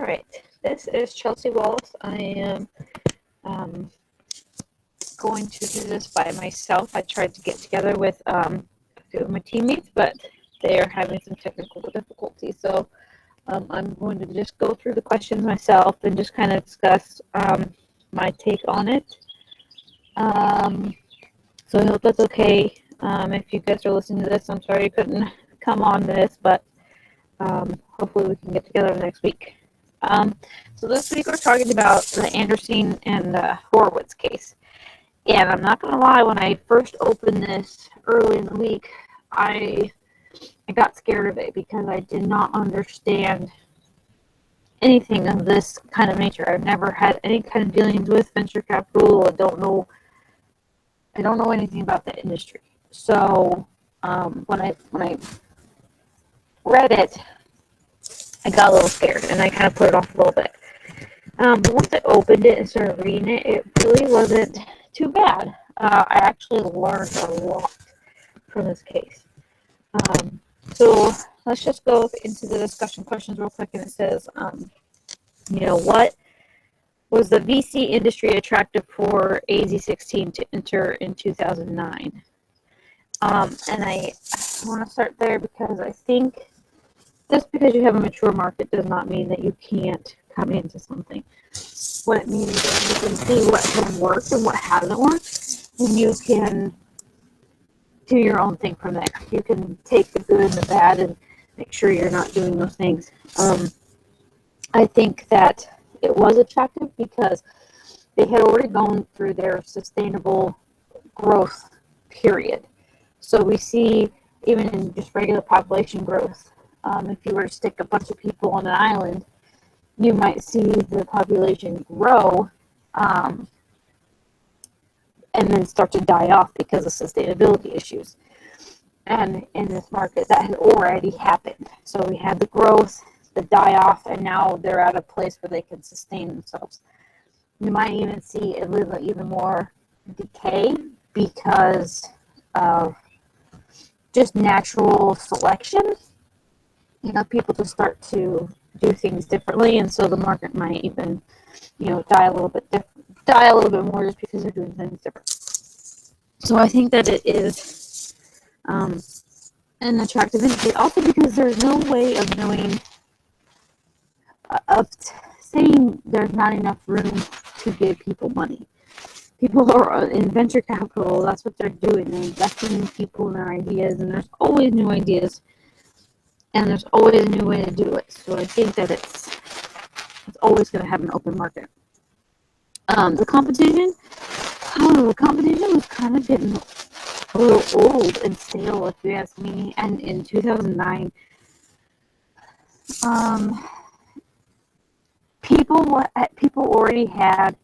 right, this is Chelsea Wallace. I am going to do this by myself. I tried to get together with a few of my teammates, but they are having some technical difficulties. So I'm going to just go through the questions myself and just kind of discuss my take on it. So I hope that's okay. If you guys are listening to this, I'm sorry you couldn't come on this, but hopefully we can get together next week. So this week we're talking about the Andreessen and Horowitz case. And I'm not going to lie, when I first opened this early in the week, I got scared of it because I did not understand anything of this kind of nature. I've never had any kind of dealings with venture capital. I don't know anything about the industry. So when I read it, I got a little scared and I kind of put it off a little bit. But once I opened it and started reading it, it really wasn't too bad. I actually learned a lot from this case. So let's just go into the discussion questions real quick. And it says, what was the VC industry attractive for AZ16 to enter in 2009? And I want to start there because I think just because you have a mature market does not mean that you can't come into something. What it means is that you can see what has worked and what hasn't worked, and you can do your own thing from there. You can take the good and the bad and make sure you're not doing those things. I think that it was attractive because they had already gone through their sustainable growth period. So we see, even in just regular population growth, if you were to stick a bunch of people on an island, you might see the population grow and then start to die off because of sustainability issues. And in this market, that had already happened. So we had the growth, the die off, and now they're at a place where they can sustain themselves. You might even see a little even more decay because of just natural selection. People just start to do things differently, and so the market might even, die a little bit more just because they're doing things different. So I think that it is an attractive industry, also because there's no way of knowing, of saying there's not enough room to give people money. People are in venture capital, that's what they're doing. They're investing in people and their ideas, and there's always new ideas, and there's always a new way to do it. So I think that it's always going to have an open market. The competition was kind of getting a little old and stale, if you ask me. And in 2009, people already had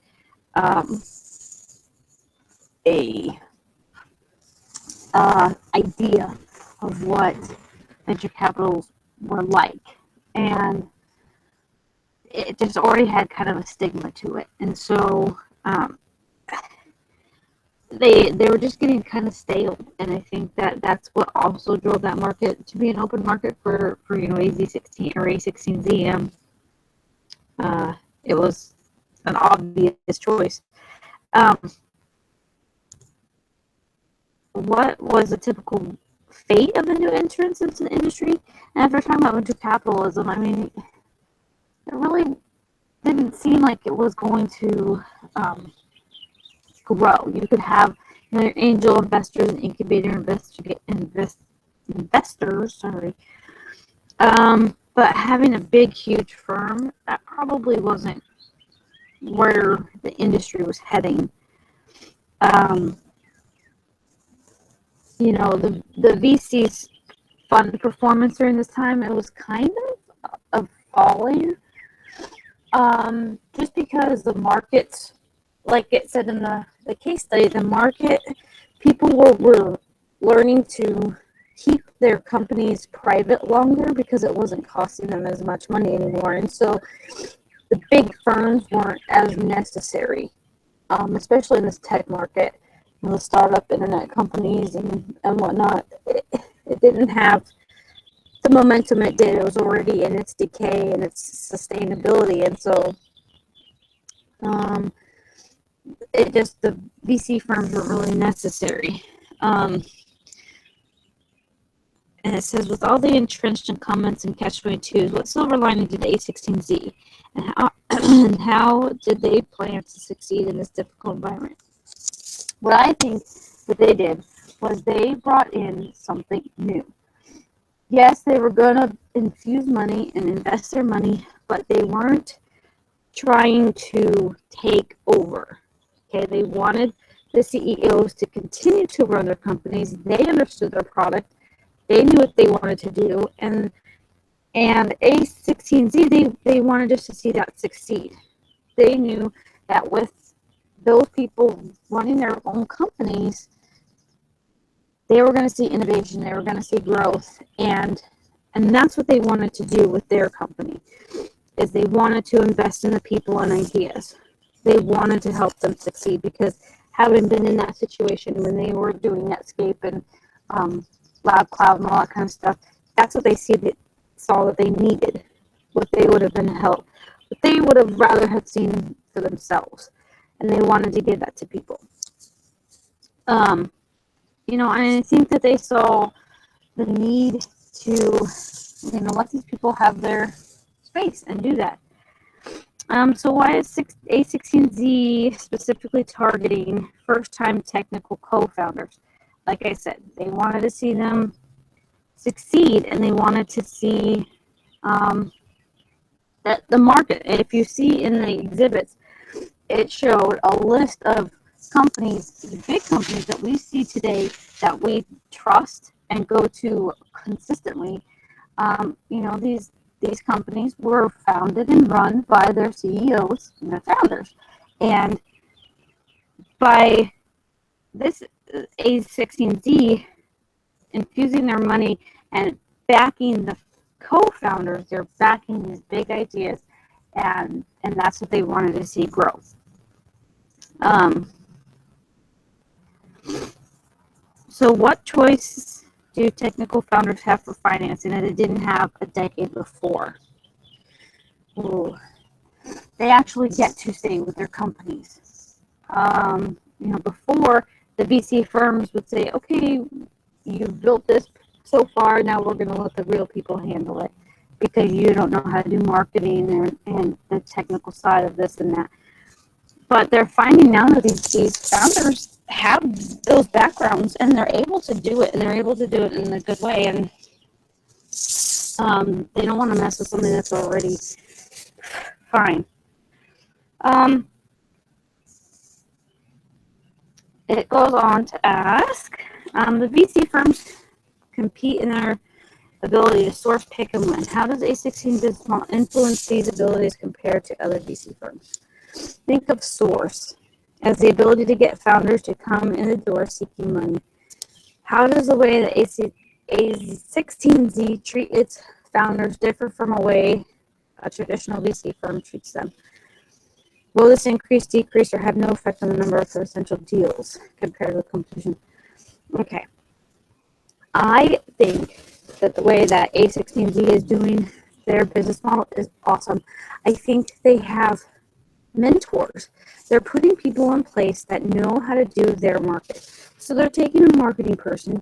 a idea of what venture capitals were like, and it just already had kind of a stigma to it, and so they were just getting kind of stale. And I think that that's what also drove that market to be an open market for AZ16 or A16Z. It was an obvious choice. What was the typical fate of the new entrants into the industry? And if we're talking about venture capitalism, I mean, it really didn't seem like it was going to grow. You could have your angel investors and incubator investors, but having a big, huge firm, that probably wasn't where the industry was heading. The VC's fund performance during this time, it was kind of falling. Just because the markets, like it said in the case study, the market, people were learning to keep their companies private longer because it wasn't costing them as much money anymore. And so the big firms weren't as necessary, especially in this tech market. The startup internet companies and whatnot, it didn't have the momentum it did. It was already in its decay and its sustainability, and so the VC firms were really necessary. And it says, with all the entrenched incumbents and catch-22s, what silver lining did A16Z, and how did they plan to succeed in this difficult environment? What I think that they did was they brought in something new. Yes, they were going to infuse money and invest their money, but they weren't trying to take over. Okay, they wanted the CEOs to continue to run their companies. They understood their product. They knew what they wanted to do, and A16Z, they wanted us to see that succeed. They knew that with those people running their own companies, they were going to see innovation, they were going to see growth, and that's what they wanted to do with their company, is they wanted to invest in the people and ideas. They wanted to help them succeed, because having been in that situation when they were doing Netscape and Lab Cloud and all that kind of stuff, that's what they saw that they needed, what they would have been helped, what they would have rather have seen for themselves, and they wanted to give that to people. I think that they saw the need to, let these people have their space and do that. So why is A16Z specifically targeting first-time technical co-founders? Like I said, they wanted to see them succeed, and they wanted to see that the market. If you see in the exhibits, it showed a list of companies, the big companies that we see today that we trust and go to consistently. These companies were founded and run by their CEOs and their founders, and by this A16Z infusing their money and backing the co-founders, they're backing these big ideas, and that's what they wanted to see grow. So what choice do technical founders have for financing that it didn't have a decade before? Ooh. They actually get to stay with their companies. Before, the VC firms would say, okay, you've built this so far, now we're going to let the real people handle it, because you don't know how to do marketing and the technical side of this and that. But they're finding now that these founders have those backgrounds, and they're able to do it, and they're able to do it in a good way, and they don't want to mess with something that's already fine. It goes on to ask, the VC firms compete in their ability to source, pick, and win. How does A16 influence these abilities compared to other VC firms? Think of source as the ability to get founders to come in the door seeking money. How does the way that A16Z treat its founders differ from a way a traditional VC firm treats them? Will this increase, decrease, or have no effect on the number of potential deals compared to the competition? Okay. I think that the way that A16Z is doing their business model is awesome. I think they have mentors. They're putting people in place that know how to do their market. So they're taking a marketing person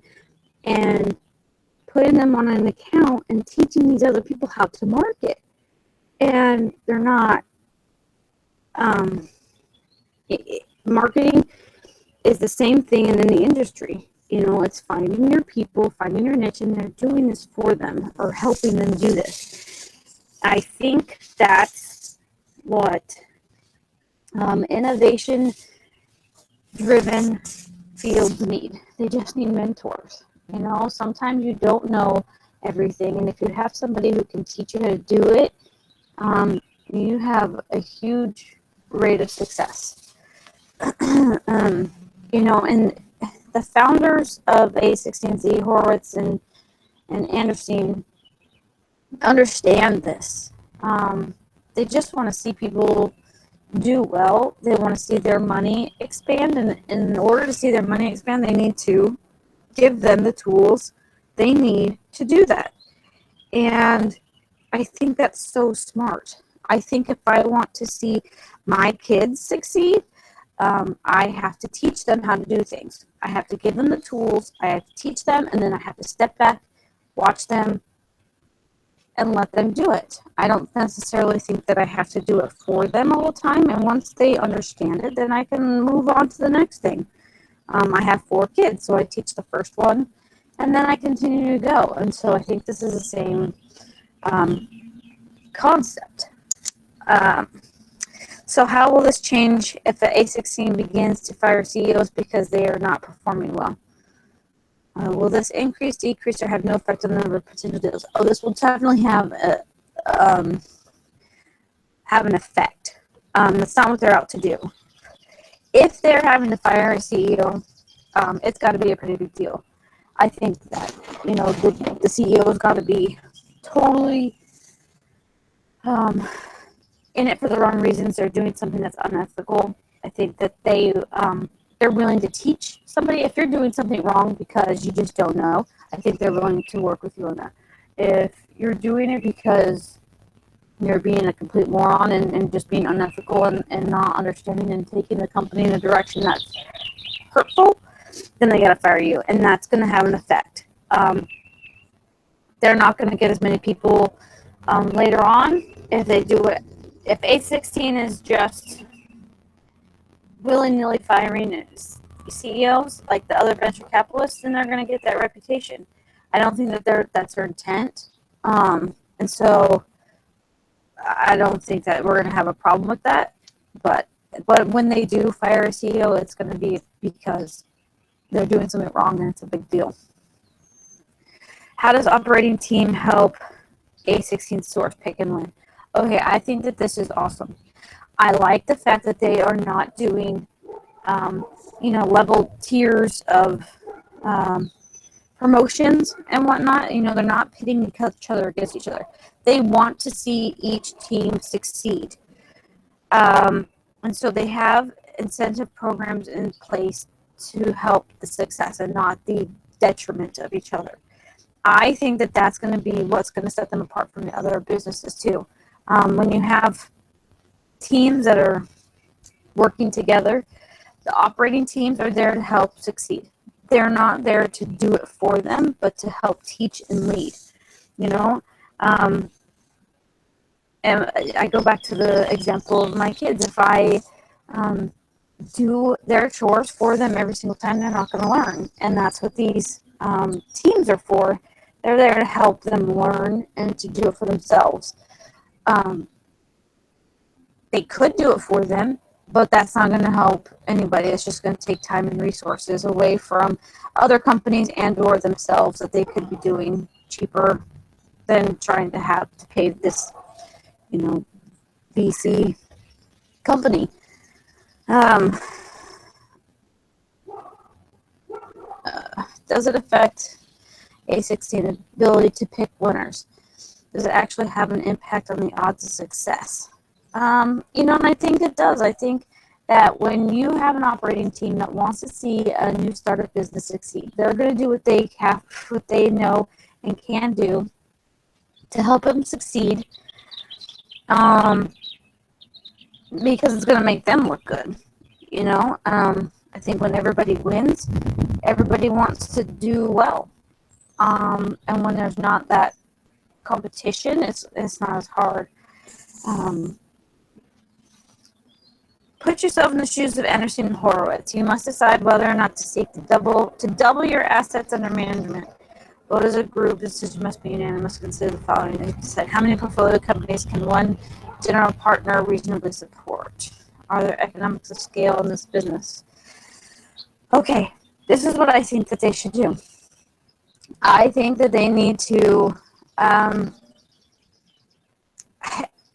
and putting them on an account and teaching these other people how to market. And they're not, marketing is the same thing in the industry. It's finding your people, finding your niche, and they're doing this for them or helping them do this. I think that's what innovation-driven fields need. They just need mentors. Sometimes you don't know everything, and if you have somebody who can teach you how to do it, you have a huge rate of success. And the founders of A16Z, Horowitz and Andreessen, understand this. They just want to see people do well. They want to see their money expand, and in order to see their money expand, they need to give them the tools they need to do that. And I think that's so smart. I think if I want to see my kids succeed, I have to teach them how to do things. I have to give them the tools, I have to teach them, and then I have to step back, watch them, and let them do it. I don't necessarily think that I have to do it for them all the time. And once they understand it, then I can move on to the next thing. I have 4 kids, so I teach the first one, and then I continue to go. And so I think this is the same concept. So how will this change if the A16 begins to fire CEOs because they are not performing well? Will this increase, decrease, or have no effect on the number of potential deals? Oh, this will definitely have an effect. That's not what they're out to do. If they're having to fire a CEO, it's got to be a pretty big deal. I think that, the CEO's got to be totally in it for the wrong reasons. They're doing something that's unethical. I think that they're willing to teach somebody. If you're doing something wrong because you just don't know, I think they're willing to work with you on that. If you're doing it because you're being a complete moron and just being unethical and not understanding and taking the company in a direction that's hurtful, then they got to fire you, and that's going to have an effect. They're not going to get as many people later on if they do it. If A16 is just willy-nilly firing CEOs like the other venture capitalists, then they're going to get that reputation. I don't think that that's their intent. And so I don't think that we're going to have a problem with that. But when they do fire a CEO, it's going to be because they're doing something wrong, and it's a big deal. How does operating team help A16 source, pick, and win? Okay, I think that this is awesome. I like the fact that they are not doing, level tiers of promotions and whatnot. They're not pitting each other against each other. They want to see each team succeed. And so they have incentive programs in place to help the success and not the detriment of each other. I think that that's going to be what's going to set them apart from the other businesses too. When you have teams that are working together, the operating teams are there to help succeed. They're not there to do it for them, but to help teach and lead. And I go back to the example of my kids. If I do their chores for them every single time, they're not going to learn. And that's what these teams are for. They're there to help them learn and to do it for themselves. They could do it for them, but that's not going to help anybody. It's just going to take time and resources away from other companies and or themselves that they could be doing cheaper than trying to have to pay this, VC company. Does it affect A16 ability to pick winners? Does it actually have an impact on the odds of success? And I think it does. I think that when you have an operating team that wants to see a new startup business succeed, they're going to do what they know and can do to help them succeed, because it's going to make them look good. I think when everybody wins, everybody wants to do well. And when there's not that competition, it's not as hard. Put yourself in the shoes of Andreessen and Horowitz. You must decide whether or not to seek to double your assets under management. Vote as a group. Decision must be unanimous. Consider the following. They decide how many portfolio companies can one general partner reasonably support. Are there economics of scale in this business? Okay, this is what I think that they should do. I think that they need to, I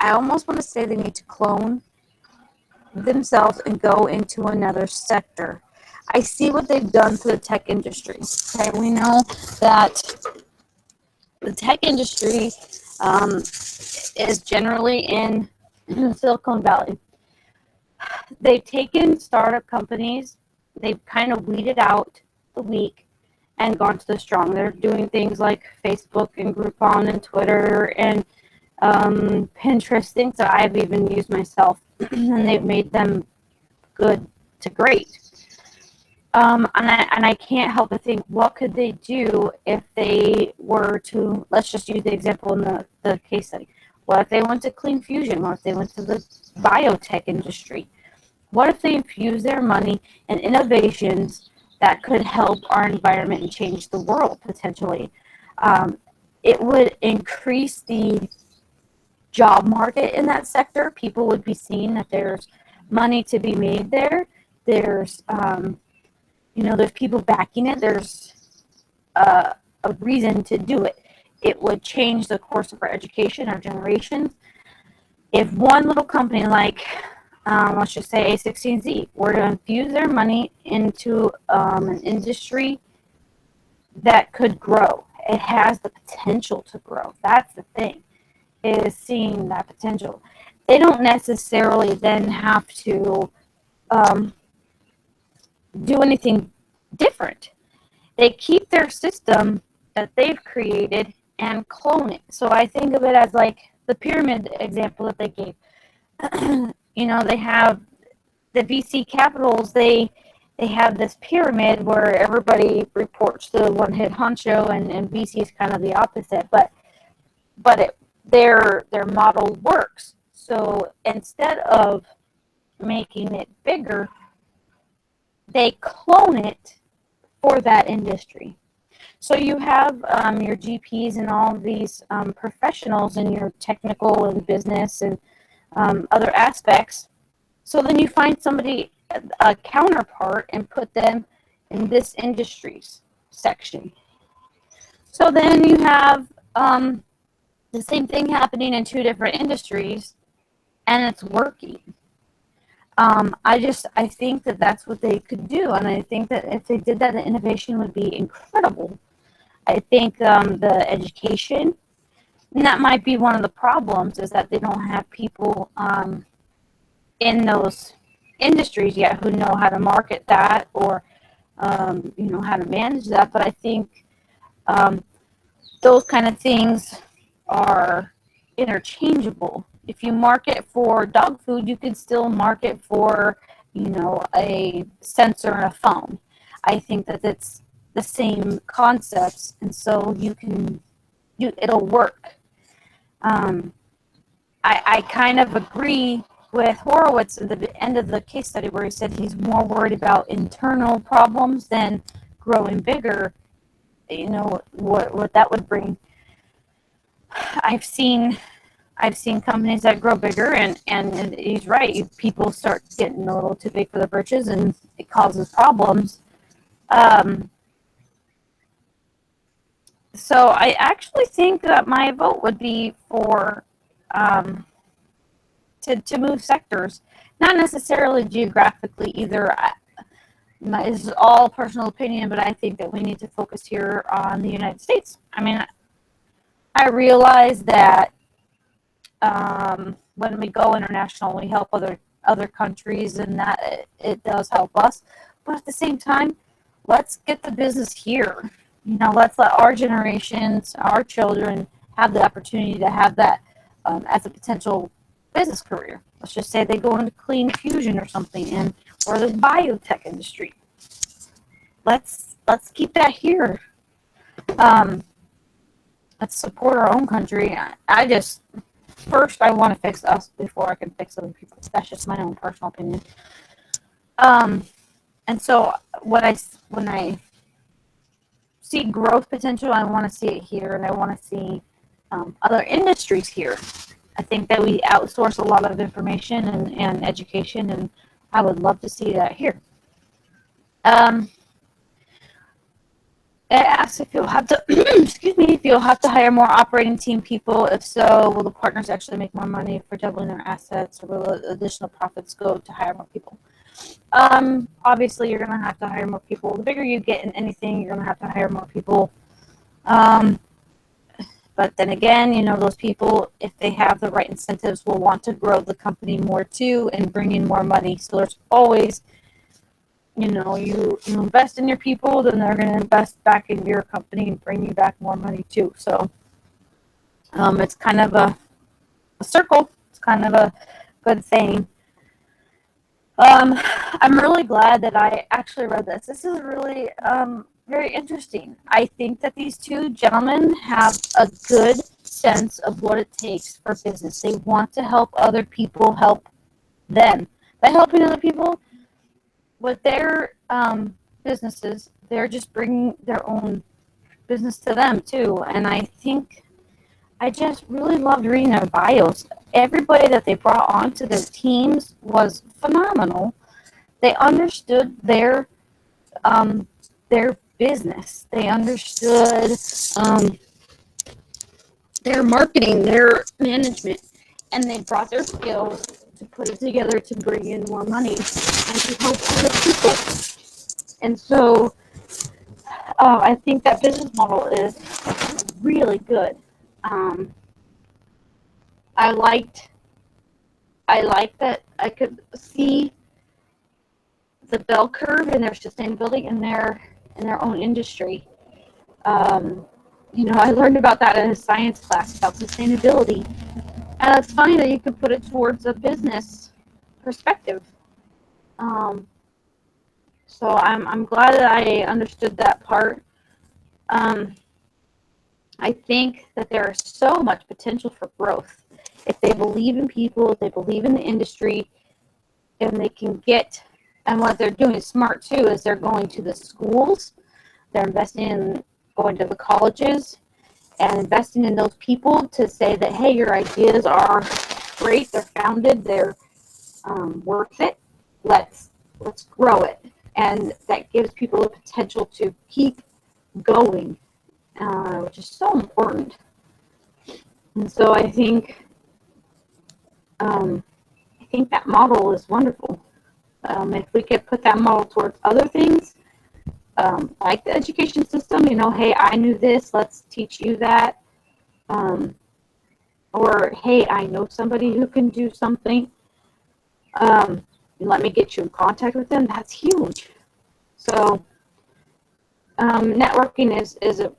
almost want to say they need to clone themselves and go into another sector. I see what they've done for the tech industry. Okay, we know that the tech industry is generally in Silicon Valley. They've taken startup companies, they've kind of weeded out the weak, and gone to the strong. They're doing things like Facebook and Groupon and Twitter and Pinterest, things that I've even used myself, and they've made them good to great. And I can't help but think, what could they do if they were to, let's just use the example in the case study. What if they went to clean fusion? What if they went to the biotech industry? What if they infuse their money in innovations that could help our environment and change the world potentially? It would increase the job market in that sector. People would be seeing that there's money to be made there. There's there's people backing it. There's a reason to do it. It would change the course of our education, our generations. If one little company like, let's just say A16Z, were to infuse their money into an industry that could grow, it has the potential to grow. That's the thing, is seeing that potential. They don't necessarily then have to do anything different. They keep their system that they've created and clone it. So I think of it as like the pyramid example that they gave. They have the VC capitals, they have this pyramid where everybody reports to the one hit honcho, and VC is kind of the opposite, but their model works. So instead of making it bigger, they clone it for that industry. So you have your GPs and all of these professionals in your technical and business and other aspects. So then you find somebody, a counterpart, and put them in this industry's section. So then you have the same thing happening in two different industries, and it's working. I think that that's what they could do, and I think that if they did that, the innovation would be incredible. I think the education, and that might be one of the problems, is that they don't have people in those industries yet who know how to market that or how to manage that. But I think those kind of things are interchangeable. If you market for dog food, you could still market for, a sensor and a phone. I think that it's the same concepts, and so it'll work. I kind of agree with Horowitz at the end of the case study where he said he's more worried about internal problems than growing bigger. What that would bring. I've seen companies that grow bigger, and he's right. People start getting a little too big for their britches, and it causes problems. So I actually think that my vote would be for to move sectors, not necessarily geographically either. This is all personal opinion, but I think that we need to focus here on the United States. I mean, I realize that when we go international, we help other countries, and that it does help us. But at the same time, let's get the business here. Let's let our generations, our children, have the opportunity to have that as a potential business career. Let's just say they go into clean fusion or something, or the biotech industry. Let's keep that here. Let's support our own country. First, I want to fix us before I can fix other people. That's just my own personal opinion. And so when I see growth potential, I want to see it here, and I want to see other industries here. I think that we outsource a lot of information and education, and I would love to see that here. It asks if you'll have to, if you'll have to hire more operating team people. If so, will the partners actually make more money for doubling their assets, or will additional profits go to hire more people? Obviously, you're going to have to hire more people. The bigger you get in anything, you're going to have to hire more people. But then again, those people, if they have the right incentives, will want to grow the company more too and bring in more money. So there's always you invest in your people, then they're going to invest back in your company and bring you back more money too. So it's kind of a circle. It's kind of a good saying. I'm really glad that I actually read this. This is really very interesting. I think that these two gentlemen have a good sense of what it takes for business. They want to help other people help them. By helping other people with their businesses, they're just bringing their own business to them too. And I think I just really loved reading their bios. Everybody that they brought onto their teams was phenomenal. They understood their business. They understood their marketing, their management, and they brought their skills to put it together to bring in more money and to help other people. And so I think that business model is really good. I liked that I could see the bell curve in their sustainability in their own industry. I learned about that in a science class about sustainability, and it's funny that you could put it towards a business perspective. So I'm glad that I understood that part. I think that there is so much potential for growth if they believe in people, if they believe in the industry, and they can get. And what they're doing is smart too. Is they're going to the schools, they're investing in going to the colleges, and investing in those people to say that, hey, your ideas are great, they're founded, they're worth it. Let's grow it, and that gives people the potential to keep going, which is so important. And so I think that model is wonderful. If we could put that model towards other things, like the education system, hey, I knew this, let's teach you that. Or, hey, I know somebody who can do something. Let me get you in contact with them. That's huge. So networking is an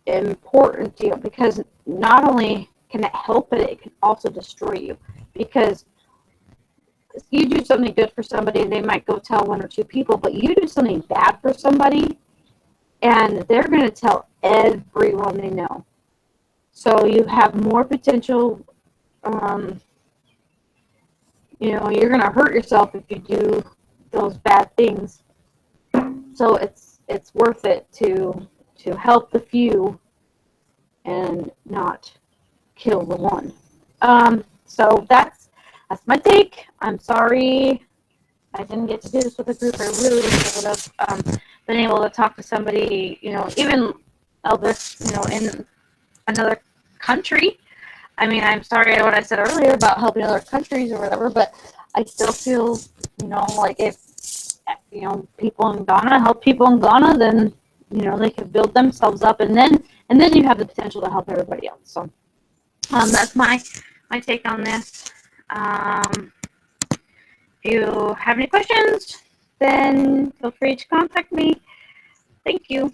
important deal, because not only can it help, but it can also destroy you. Because you do something good for somebody, they might go tell one or two people, but you do something bad for somebody, and they're going to tell everyone they know. So you have more potential. You're going to hurt yourself if you do those bad things. So it's worth it to help the few and not kill the one. So that's my take. I'm sorry I didn't get to do this with a group. I really wish I would have been able to talk to somebody, even Elvis, in another country. I mean, I'm sorry what I said earlier about helping other countries or whatever, but I still feel, like if, people in Ghana help people in Ghana, then, they can build themselves up, and then you have the potential to help everybody else. So that's my take on this. If you have any questions, then feel free to contact me. Thank you.